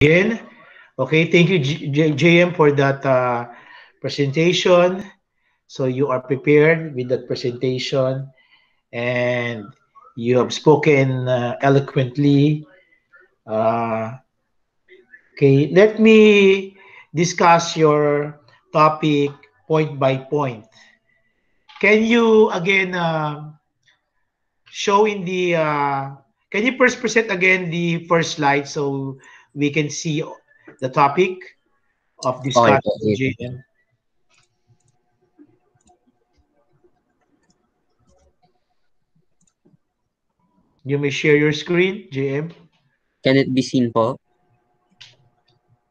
Again, okay, thank you, JM, for that presentation. So you are prepared with that presentation, and you have spoken eloquently. Uh, okay, let me discuss your topic point by point. Can you again show in the? Can you first present again the first slide so we can see the topic of Okay discussion, po, sige po. JM? You may share your screen, JM. Can it be seen po?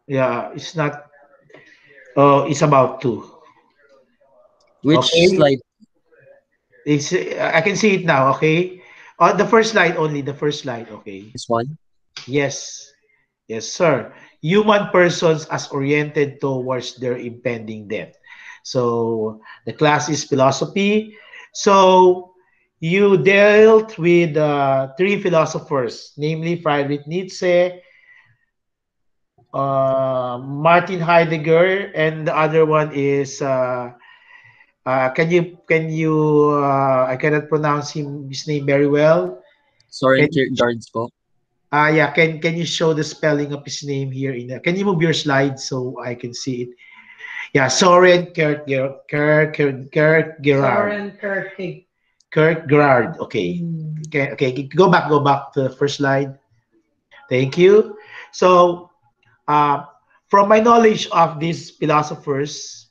Yeah, it's not. Oh, it's about to. Which Okay, slide? it's. I can see it now. Okay, the first slide only. The first slide. Okay. This one? Yes, yes, sir. Human persons as oriented towards their impending death. So the class is philosophy. So you dealt with three philosophers, namely Friedrich Nietzsche, Martin Heidegger, and the other one is can you I cannot pronounce his name very well. Soren Can Kierkegaard's po? yeah, can you show the spelling of his name here in can you move your slide so I can see it? Yeah, Soren Kierkegaard. Kierkegaard. Okay. Okay, go back to the first slide. Thank you. So, uh, from my knowledge of these philosophers,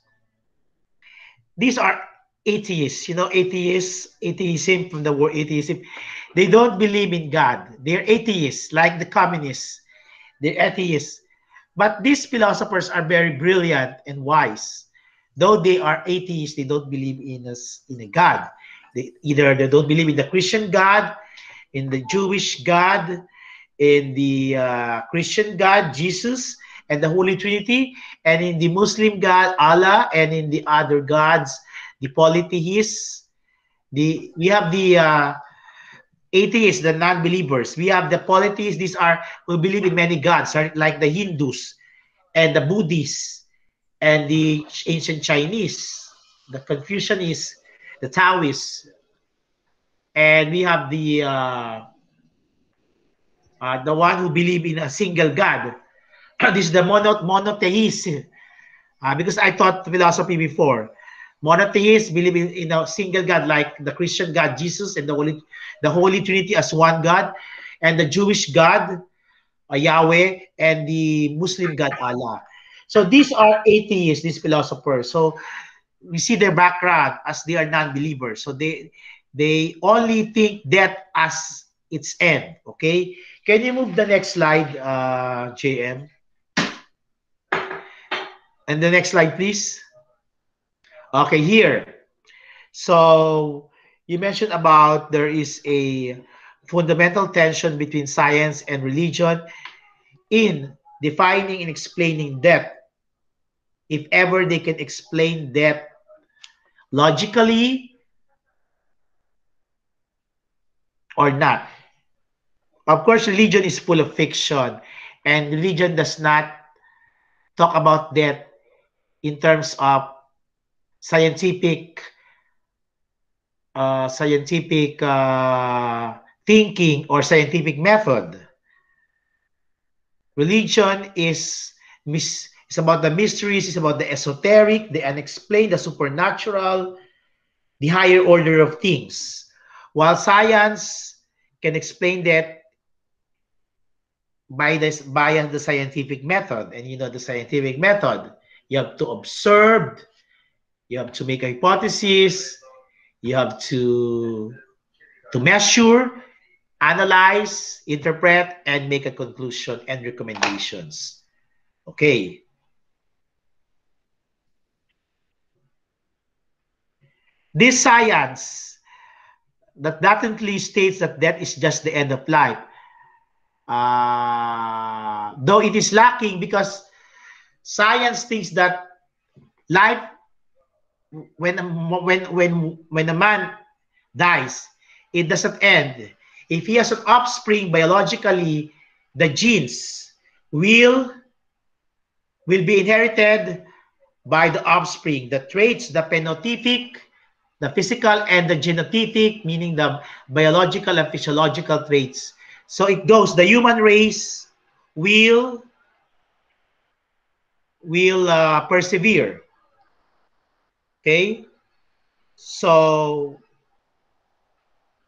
these are atheists. You know, atheism from the word atheism. They don't believe in God. They're atheists, like the communists. They're atheists. But these philosophers are very brilliant and wise. Though they are atheists, they don't believe in a God. They don't believe in the Christian God, in the Jewish God, in the Christian God, Jesus, and the Holy Trinity, and in the Muslim God, Allah, and in the other gods, the polytheists. We have the atheists, the non-believers. We have the polytheists. These are who believe in many gods, right? Like the Hindus and the Buddhists and the ancient Chinese, the Confucianists, the Taoists, and we have the one who believe in a single God. This is the monotheist, because I taught philosophy before. Monotheists believe in a single God, like the Christian God Jesus and the Holy Trinity as one God, and the Jewish God Yahweh, and the Muslim God Allah. So these are atheists, these philosophers. So we see their background as they are non-believers. So they only think death as its end. Okay, can you move the next slide, JM? And the next slide, please. Okay, here. So you mentioned about there is a fundamental tension between science and religion in defining and explaining death. If ever they can explain death logically or not. Of course, religion is full of fiction, and religion does not talk about death in terms of scientific thinking or scientific method. Religion is about the mysteries, it's about the esoteric, the unexplained, the supernatural, the higher order of things. While science can explain that by the scientific method, and you know the scientific method, you have to observe, you have to make a hypothesis, you have to measure, analyze, interpret, and make a conclusion and recommendations. Okay. This science that definitely states that death is just the end of life, though it is lacking because science thinks that life, when a man dies, it doesn't end. If he has an offspring biologically, the genes will will be inherited by the offspring. The traits, the phenotypic, the physical, and the genotypic, meaning the biological and physiological traits. So it goes, the human race will persevere. Okay, so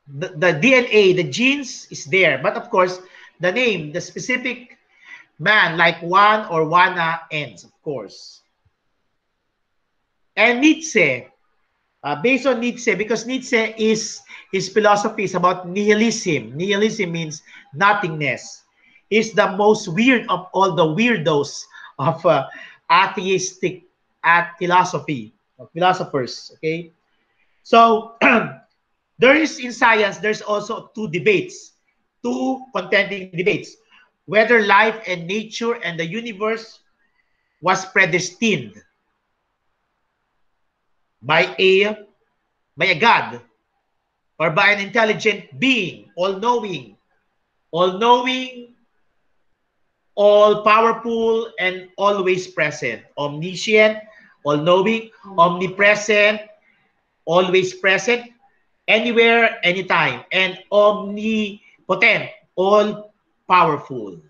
the DNA, the genes is there, but of course, the name, the specific man, like Juan or Juana, ends, of course. And Nietzsche, based on Nietzsche, because Nietzsche is his philosophy is about nihilism. Nihilism means nothingness. He's the most weird of all the weirdos of atheistic philosophy, of philosophers. Okay, so there is in science. There's also two contending debates, whether life and nature and the universe was predestined by a god or by an intelligent being, all-knowing, all-powerful, and always present, omniscient, all-knowing, omnipresent, always present, anywhere, anytime, and omnipotent, all-powerful.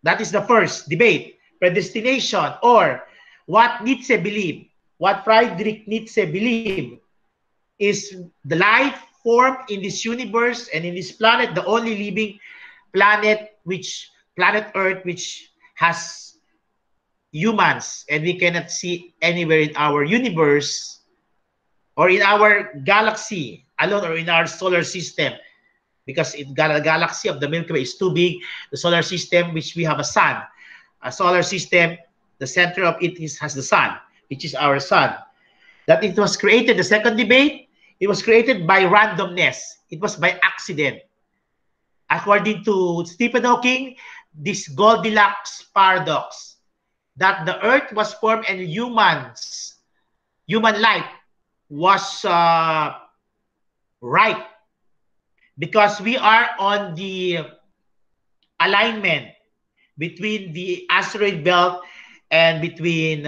That is the first debate, predestination, or what Nietzsche believed, what Friedrich Nietzsche believed, is the life form in this universe and in this planet, the only living planet, planet Earth, which has humans, and we cannot see anywhere in our universe or in our galaxy alone or in our solar system, because the galaxy of the Milky Way is too big. The solar system, which we have a sun, a solar system, the center of it has the sun, which is our sun. That it was created, the second debate, it was created by randomness. It was by accident. According to Stephen Hawking, this Goldilocks paradox, that the earth was formed and human life was right, because we are on the alignment between the asteroid belt and between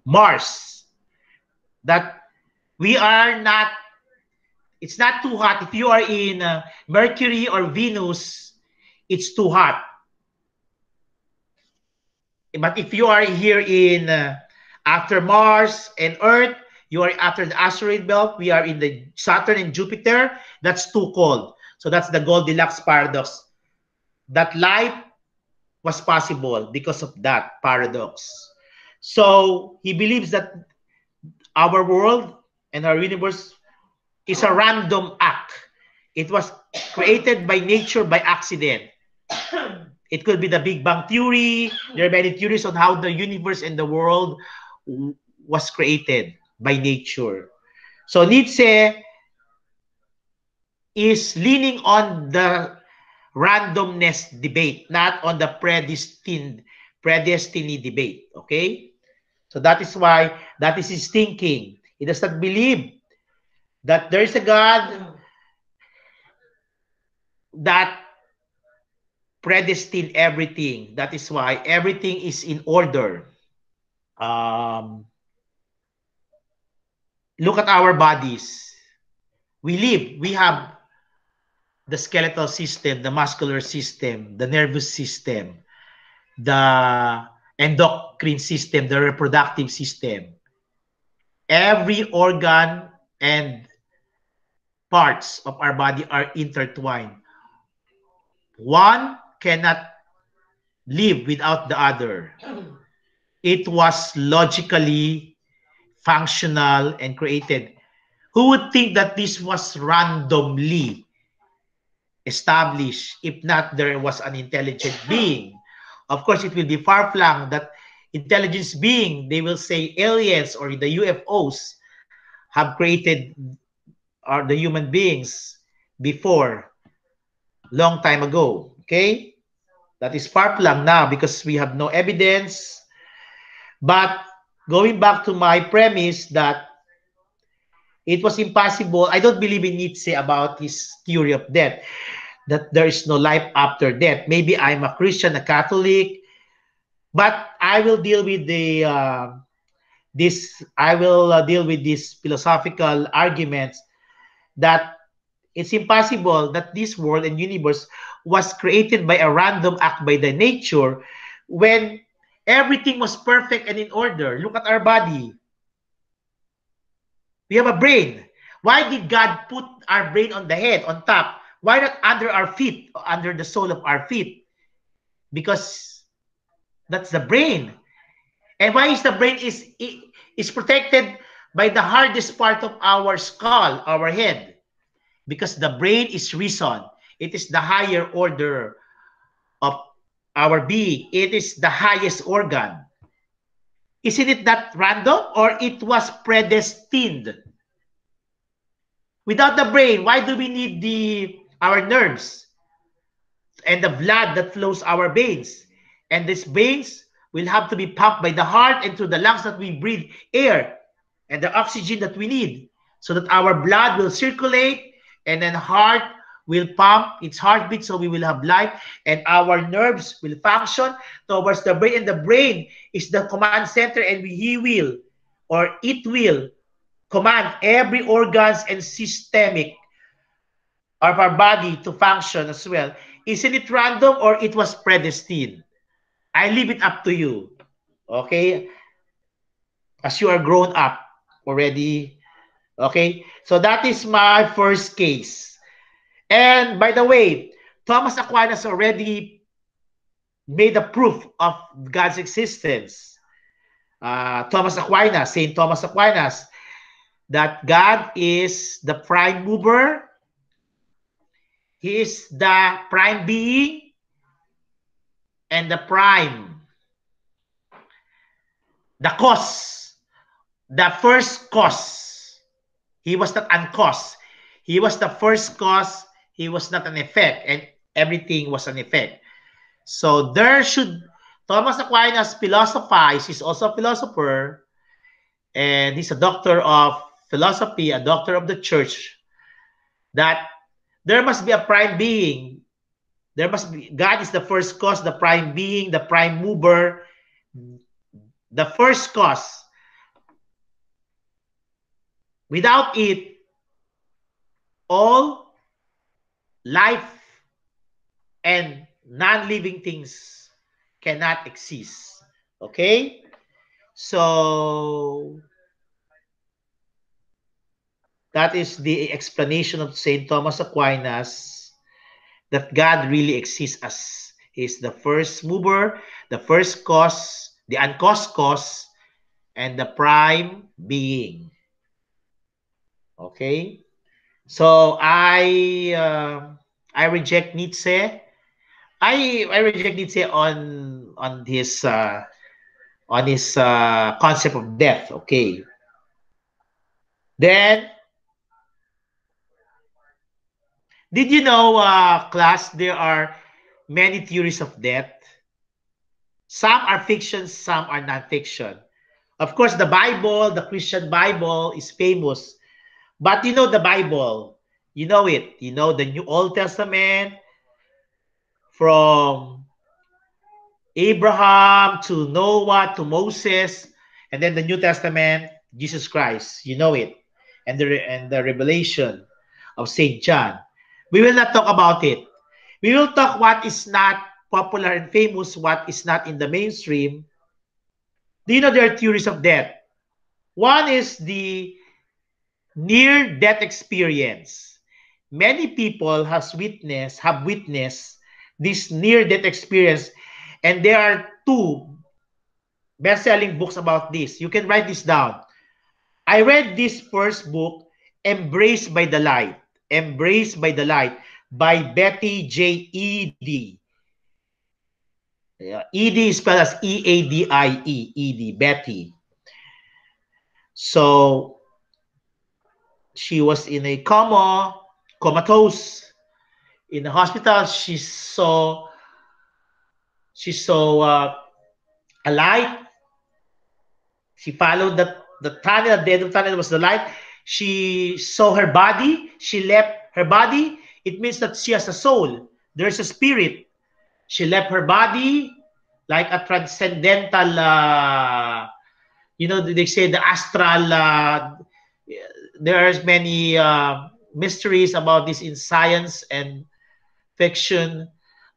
Mars, that we are not, it's not too hot. If you are in Mercury or Venus, it's too hot. But if you are here in after Mars and Earth, you are after the asteroid belt, we are in the Saturn and Jupiter, that's too cold. So that's the Goldilocks paradox. That life was possible because of that paradox. So he believes that our world and our universe is a random act. It was created by nature by accident. It could be the Big Bang Theory. There are many theories on how the universe and the world was created by nature. So Nietzsche is leaning on the randomness debate, not on the predestiny debate. Okay? So that is why, that is his thinking. He does not believe that there is a God that predestined everything. That is why everything is in order. Look at our bodies. We have the skeletal system, the muscular system, the nervous system, the endocrine system, the reproductive system. Every organ and parts of our body are intertwined. One cannot live without the other. It was logically functional and created. Who would think that this was randomly established if not there was an intelligent being? Of course, it will be far-flung that intelligence being, they will say aliens or the UFOs have created the human beings before, long time ago. Okay? That is far-flung now because we have no evidence. But going back to my premise that It was impossible. I don't believe in Nietzsche about his theory of death, that there is no life after death. Maybe I'm a Christian, a Catholic, but I will deal with the I will deal with these philosophical arguments that it's impossible that this world and universe was created by a random act by the nature when everything was perfect and in order. Look at our body. We have a brain. Why did God put our brain on the head, on top? Why not under our feet, under the sole of our feet? Because that's the brain. And why is the brain is protected by the hardest part of our skull, our head? Because the brain is reason. It is the higher order of our being. It is the highest organ. Isn't it that random or it was predestined? Without the brain, why do we need the our nerves and the blood that flows our veins? And these veins will have to be pumped by the heart and through the lungs that we breathe air and the oxygen that we need so that our blood will circulate and then heart will pump its heartbeat so we will have life and our nerves will function towards the brain and the brain is the command center and he will or it will command every organs and systemic of our body to function as well. Isn't it random or it was predestined? I leave it up to you. Okay? As you are grown up already. Okay? So that is my first case. And by the way, Thomas Aquinas already made a proof of God's existence. Thomas Aquinas, Saint Thomas Aquinas, that God is the prime mover. He is the prime being and the cause, the first cause. He was not uncause. He was the first cause. He was not an effect, and everything was an effect. So there should Thomas Aquinas philosophize. He's also a philosopher, and he's a doctor of philosophy, a doctor of the church. That there must be a prime being. There must be God is the first cause, the prime being, the prime mover, the first cause. Without it, all life and non-living things cannot exist. Okay? So that is the explanation of St. Thomas Aquinas that God really exists as is the first mover, the first cause, the uncaused cause, and the prime being. Okay? So I reject Nietzsche. I reject Nietzsche on his concept of death. Okay. Then did you know, class, there are many theories of death. Some are fiction, some are non-fiction. Of course, the Bible, the Christian Bible is famous. But you know the Bible. You know it. You know the New Old Testament from Abraham to Noah to Moses, and then the New Testament, Jesus Christ. You know it. And the revelation of Saint John. We will not talk about it. We will talk what is not popular and famous, what is not in the mainstream. Do you know there are theories of death? One is the near-death experience. Many people have witnessed this near-death experience, and there are two best-selling books about this. You can write this down. I read this first book, Embraced by the Light. Embraced by the Light by Betty J. Eady. Eady is spelled as E-A-D-I-E. Eady, Betty. So she was in a comatose in the hospital. She saw a light. She followed the tunnel. At the end of the tunnel was the light. She saw her body. She left her body. It means that she has a soul. There's a spirit. She left her body like a transcendental, they say the astral. There are many mysteries about this in science and fiction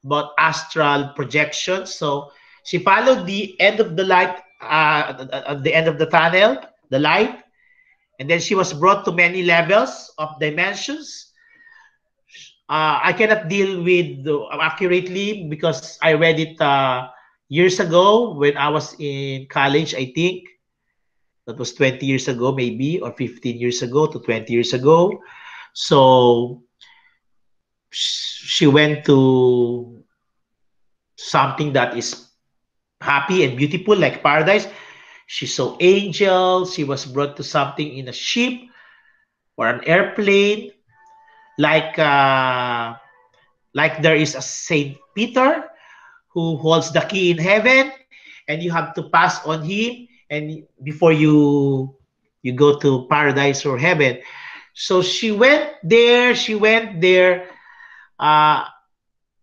about astral projection. So she followed the end of the light, at the end of the tunnel, the light, and then she was brought to many levels of dimensions. I cannot deal with accurately because I read it years ago when I was in college, I think. That was 20 years ago, maybe, or 15 years ago to 20 years ago. So she went to something that is happy and beautiful, like paradise. She saw angels. She was brought to something in a ship or an airplane, like there is a Saint Peter who holds the key in heaven, and you have to pass on him, and before you go to paradise or heaven. So she went there. Uh,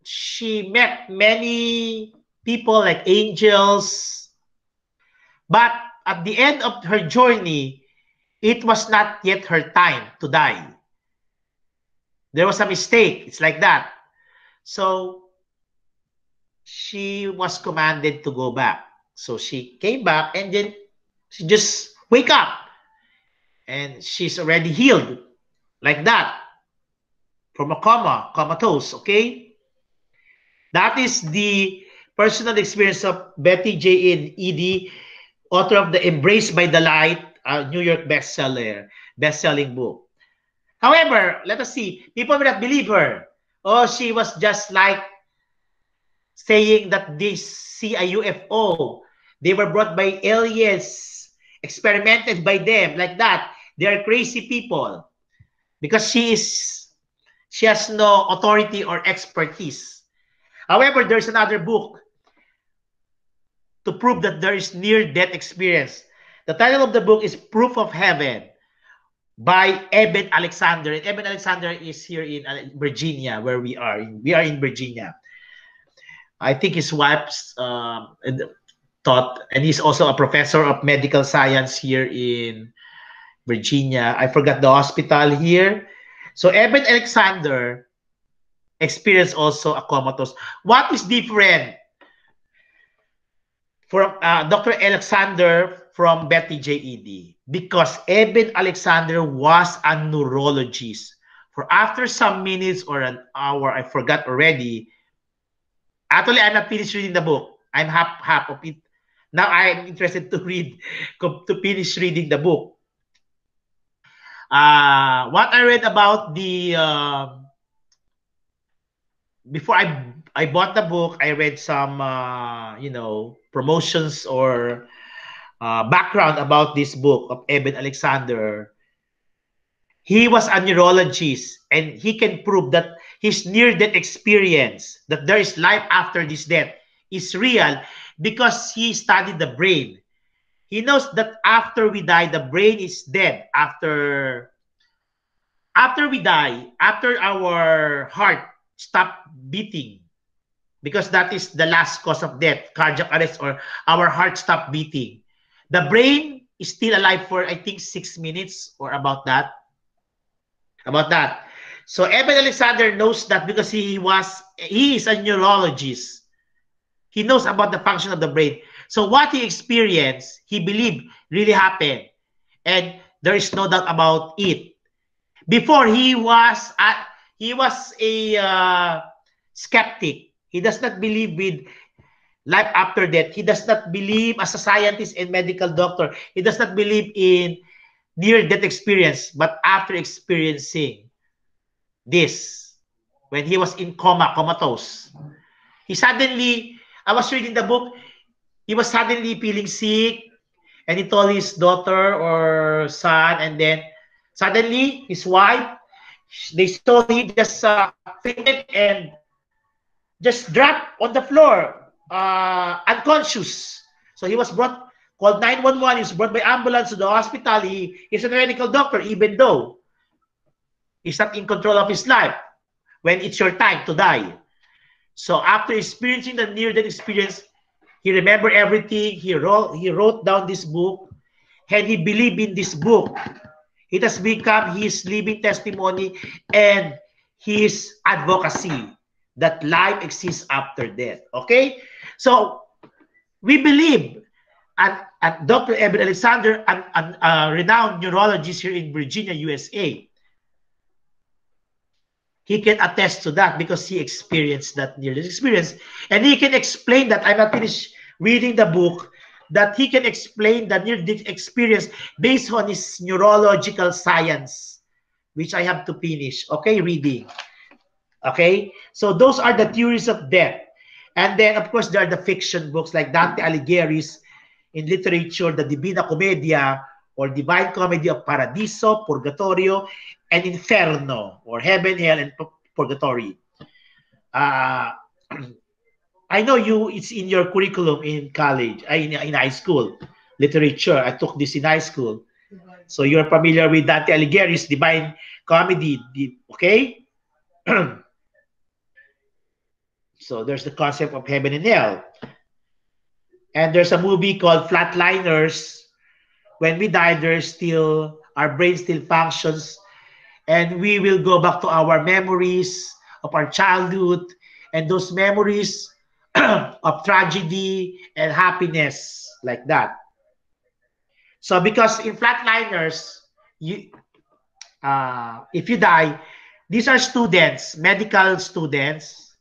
she met many people like angels, but at the end of her journey, it was not yet her time to die. There was a mistake. It's like that. So she was commanded to go back. So she came back, and then she just wake up, and she's already healed like that from a comatose. Okay, that is the personal experience of Betty J. Edie, author of the Embraced by the Light, New York best-selling book. However, let us see. People will not believe her. Oh, she was just like saying that they see a UFO. They were brought by aliens, experimented by them, like that. They are crazy people because she has no authority or expertise. However, there's another book to prove that there is near-death experience. The title of the book is Proof of Heaven by Eben Alexander. And Eben Alexander is here in Virginia, where we are. We are in Virginia. I think his wife's taught, and he's also a professor of medical science here in Virginia. I forgot the hospital here. So Eben Alexander experienced also a comatose. What is different from Dr. Alexander from Betty J. Edie? Because Eben Alexander was a neurologist. For after some minutes or an hour, I forgot already. Actually, I'm not finished reading the book. I'm half of it. Now I'm interested to finish reading the book. What I read about the before I bought the book, I read some promotions or background about this book of Eben Alexander. He was a neurologist, and he can prove that his near-death experience, that there is life after this death, is real because he studied the brain. He knows that after we die, the brain is dead. After we die, after our heart stop beating, because that is the last cause of death, cardiac arrest, or our heart stop beating. The brain is still alive for, I think, 6 minutes or about that. So Eben Alexander knows that because he is a neurologist. He knows about the function of the brain. So what he experienced, he believed really happened. And there is no doubt about it. Before, he was a skeptic. He does not believe with life after death. He does not believe as a scientist and medical doctor. He does not believe in near-death experience. But after experiencing this, when he was in comatose, I was reading the book, he was suddenly feeling sick, and he told his daughter or son, and then suddenly his wife, they saw he just fainted and just dropped on the floor, unconscious. So he was brought called 911, is brought by ambulance to the hospital. He is a medical doctor, even though he's not in control of his life when it's your time to die. So after experiencing the near-death experience, he remembered everything. He wrote down this book, and he believed in this book. It has become his living testimony and his advocacy that life exists after death. Okay? So we believe, and Dr. Eben Alexander, a renowned neurologist here in Virginia, USA, he can attest to that because he experienced that near-death experience. And he can explain that. I'm not finished reading the book, that he can explain the near-death experience based on his neurological science, which I have to finish. Okay, reading. Okay, so those are the theories of death. And then, of course, there are the fiction books like Dante Alighieri's, in literature, the Divina Commedia, or Divine Comedy of Paradiso, Purgatorio, and Inferno, or Heaven, Hell, and Purgatory. Uh, I know it's in your curriculum in college, in high school, literature. I took this in high school. So you're familiar with Dante Alighieri's Divine Comedy, okay? So there's the concept of heaven and hell. And there's a movie called Flatliners. When we die, our brain still functions, and we will go back to our memories of our childhood, and those memories of tragedy and happiness, like that. So because in Flatliners, if you die, these are students, medical students,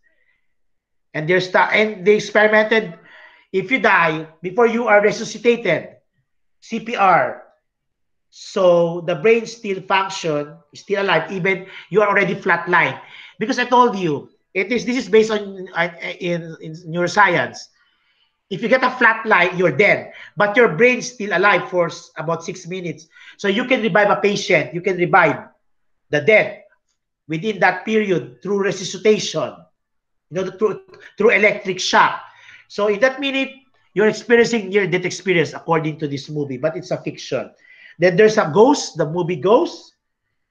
and they experimented. If you die before you are resuscitated, CPR, so the brain still function, still alive, even you are already flatline. Because I told you, this is based on in neuroscience. If you get a flat line, you're dead, but your brain's still alive for about 6 minutes. So you can revive a patient, you can revive the dead within that period through resuscitation, through electric shock. So in that minute, you're experiencing near-death experience according to this movie, but it's a fiction. Then there's a Ghost, the movie Ghost.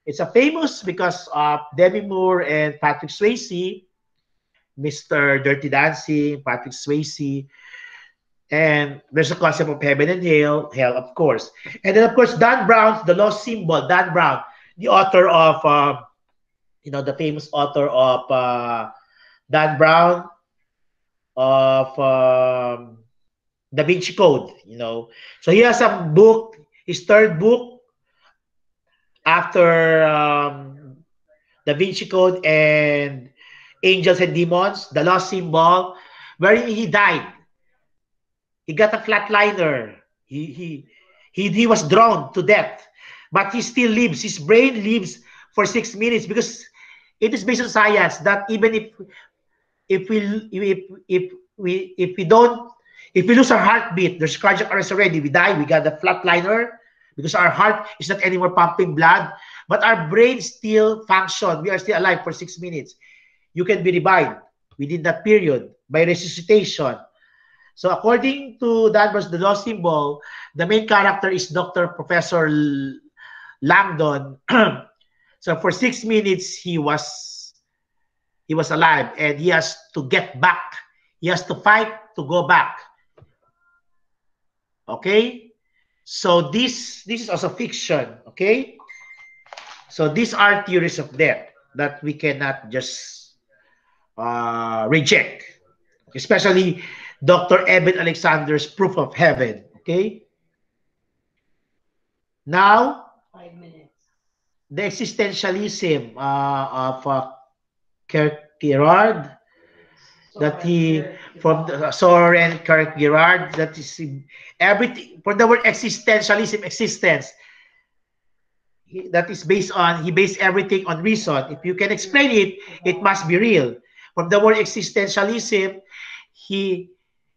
It's a famous because of Demi Moore and Patrick Swayze, Mr. Dirty Dancing, Patrick Swayze. And there's a concept of heaven and hell, of course. And then, of course, Dan Brown's The Lost Symbol. Dan Brown, the author of, the famous author of Dan Brown of Da Vinci Code, So he has a book, his third book after Da Vinci Code and Angels and Demons, The Lost Symbol, wherein he died. He got a flatliner. He was drowned to death, but he still lives. His brain lives for 6 minutes because it is based on science that even if we lose our heartbeat, there's cardiac arrest already. We die. We got the flatliner because our heart is not anymore pumping blood, but our brain still function. We are still alive for 6 minutes. You can be revived within that period by resuscitation. So according to that was The Lost Symbol, the main character is Dr. Professor Langdon. So for 6 minutes, he was alive, and he has to get back. He has to fight to go back. Okay? So this is also fiction. Okay? So these are theories of death that we cannot just reject. Especially Dr. Eben Alexander's Proof of Heaven. Okay? Now, 5 minutes. The existentialism of Kierkegaard, that he, from Soren Kierkegaard, that is everything, for the word existentialism, existence, that is based on, he based everything on reason. If you can explain it, it must be real. From the word existentialism,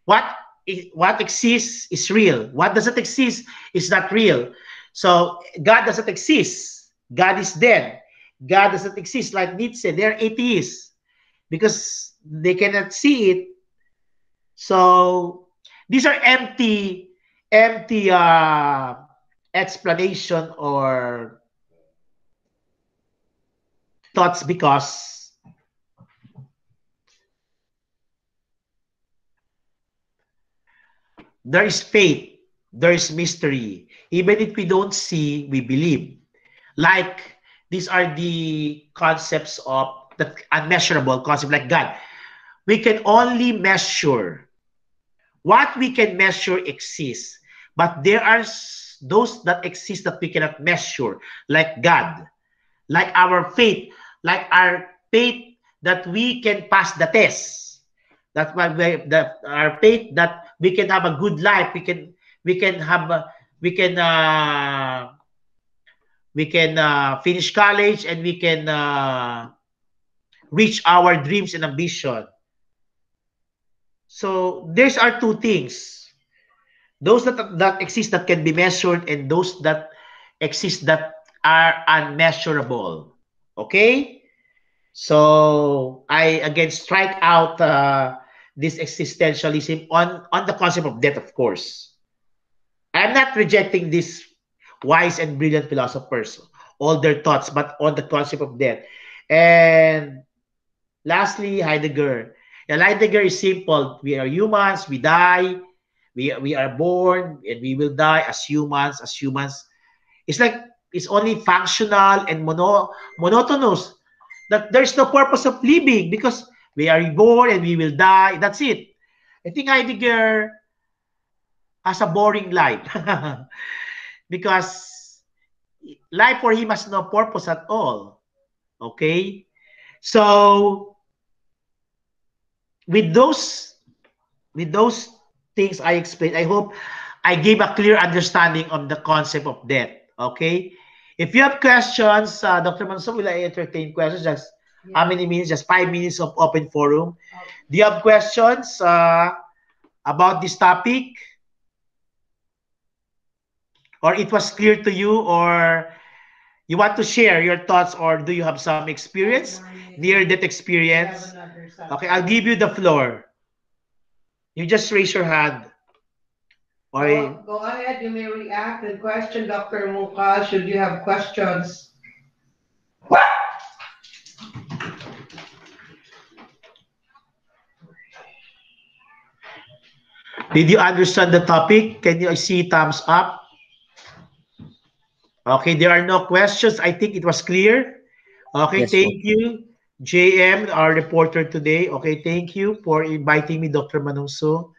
what exists is real. What doesn't exist is not real. So God doesn't exist. God is dead. God doesn't exist. Like Nietzsche, they're atheists because they cannot see it. So these are empty empty explanation or thoughts because there is faith, there is mystery. Even if we don't see, we believe. Like these are the concepts of the unmeasurable concept, like God. We can only measure what we can measure exists, but there are those that exist that we cannot measure, like God, like our faith that we can pass the test. That's why our faith that we can have a good life. We can have we can finish college and we can reach our dreams and ambition. So these are two things: those that exist that can be measured, and those that exist that are unmeasurable. Okay. So I again strike out this existentialism on the concept of death, of course. I'm not rejecting these wise and brilliant philosophers, all their thoughts, but on the concept of death. And lastly, Heidegger. And Heidegger is simple. We are humans, we die, we are born, and we will die as humans, It's like it's only functional and monotonous. That there's no purpose of living because we are born and we will die. That's it. I think Heidegger has a boring life because life for him has no purpose at all. Okay? So with those with those things I explained, I hope I gave a clear understanding of the concept of death. Okay? If you have questions, Dr. Manso, will I entertain questions? Just how many minutes? Just 5 minutes of open forum. Do you have questions about this topic? Or it was clear to you, or you want to share your thoughts, or do you have some experience, near-death experience? Okay, I'll give you the floor. You just raise your hand. Or Go ahead, you may react and question Dr. Muka should you have questions. did you understand the topic? Can you see thumbs up? Okay, there are no questions. I think it was clear. Okay, Yes po. thank you, JM, our reporter today. Okay, thank you for inviting me, Dr. Manungso.